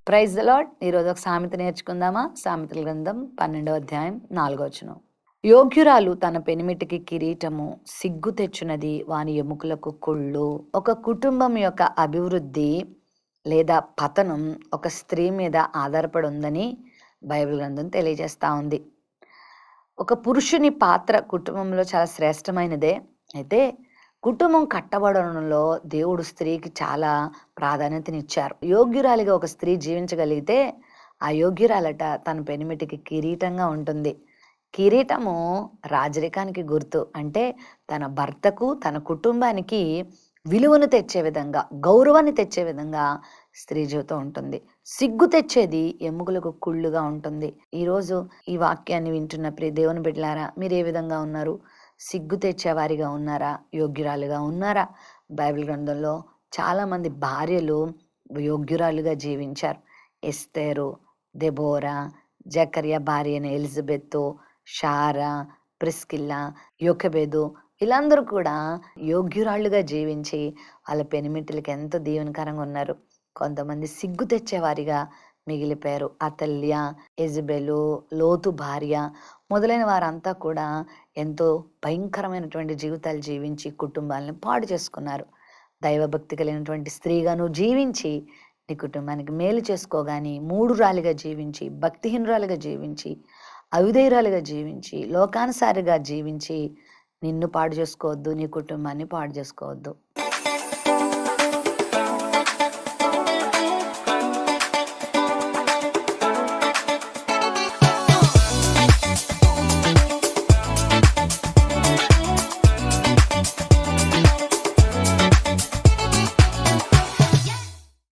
Praise the lord. ఈరోజు ఒక సామెత నేర్చుకుందామా? సామెతల గ్రంథం 12వ అధ్యాయం 4వ వచనం. యోగ్యురాలు తన పెనిమిటికి కిరీటము, సిగ్గు తెచ్చునది వాని ఎముకలకు కుళ్ళు. ఒక కుటుంబం యొక్క అభివృద్ధి లేదా పతనం ఒక స్త్రీ మీద ఆధారపడి ఉందని బైబిల్ గ్రంథం తెలియజేస్తూ ఉంది. ఒక పురుషుని పాత్ర కుటుంబంలో చాలా శ్రేష్టమైనదే. అయితే కుటుంబం కట్టబడంలో దేవుడు స్త్రీకి చాలా ప్రాధాన్యతనిచ్చారు. యోగ్యురాలిగా ఒక స్త్రీ జీవించగలిగితే ఆ యోగ్యురాలట తన పెనిమిటికి కిరీటంగా ఉంటుంది. కిరీటము రాజరికానికి గుర్తు. అంటే తన భర్తకు, తన కుటుంబానికి విలువను తెచ్చే విధంగా, గౌరవాన్ని తెచ్చే విధంగా స్త్రీ జీవితం ఉంటుంది. సిగ్గు తెచ్చేది ఎముకలకు కుళ్ళుగా ఉంటుంది. ఈరోజు ఈ వాక్యాన్ని వింటున్న ప్రియ దేవుని బిడ్డలారా, మీరు ఏ విధంగా ఉన్నారు? సిగ్గు తెచ్చేవారిగా ఉన్నారా? యోగ్యురాలుగా ఉన్నారా? బైబిల్ గ్రంథంలో చాలామంది భార్యలు యోగ్యురాలుగా జీవించారు. ఎస్తేరు, దెబోరా, జకర్యా భార్య అయిన ఎలిజబెత్తు, షారా, ప్రిస్కిల్లా, యోకెబెదు, వీళ్ళందరూ కూడా యోగ్యురాళ్ళుగా జీవించి వాళ్ళ పెనిమిటిలకి ఎంతో దీవెనకరంగా ఉన్నారు. కొంతమంది సిగ్గు తెచ్చేవారిగా మిగిలిపోయారు. అతల్య, ఎజబెలు, లోతు భార్య మొదలైన వారంతా కూడా ఎంతో భయంకరమైనటువంటి జీవితాలు జీవించి కుటుంబాలను పాడు చేసుకున్నారు. దైవభక్తి కలిగినటువంటి స్త్రీగా నువ్వు జీవించి నీ కుటుంబానికి మేలు చేసుకోగాని మూఢురాలిగా జీవించి, భక్తిహీనురాలుగా జీవించి, అవిధేయురాలుగా జీవించి, లోకానుసారిగా జీవించి నిన్ను పాడు చేసుకోవద్దు, నీ కుటుంబాన్ని పాడు చేసుకోవద్దు.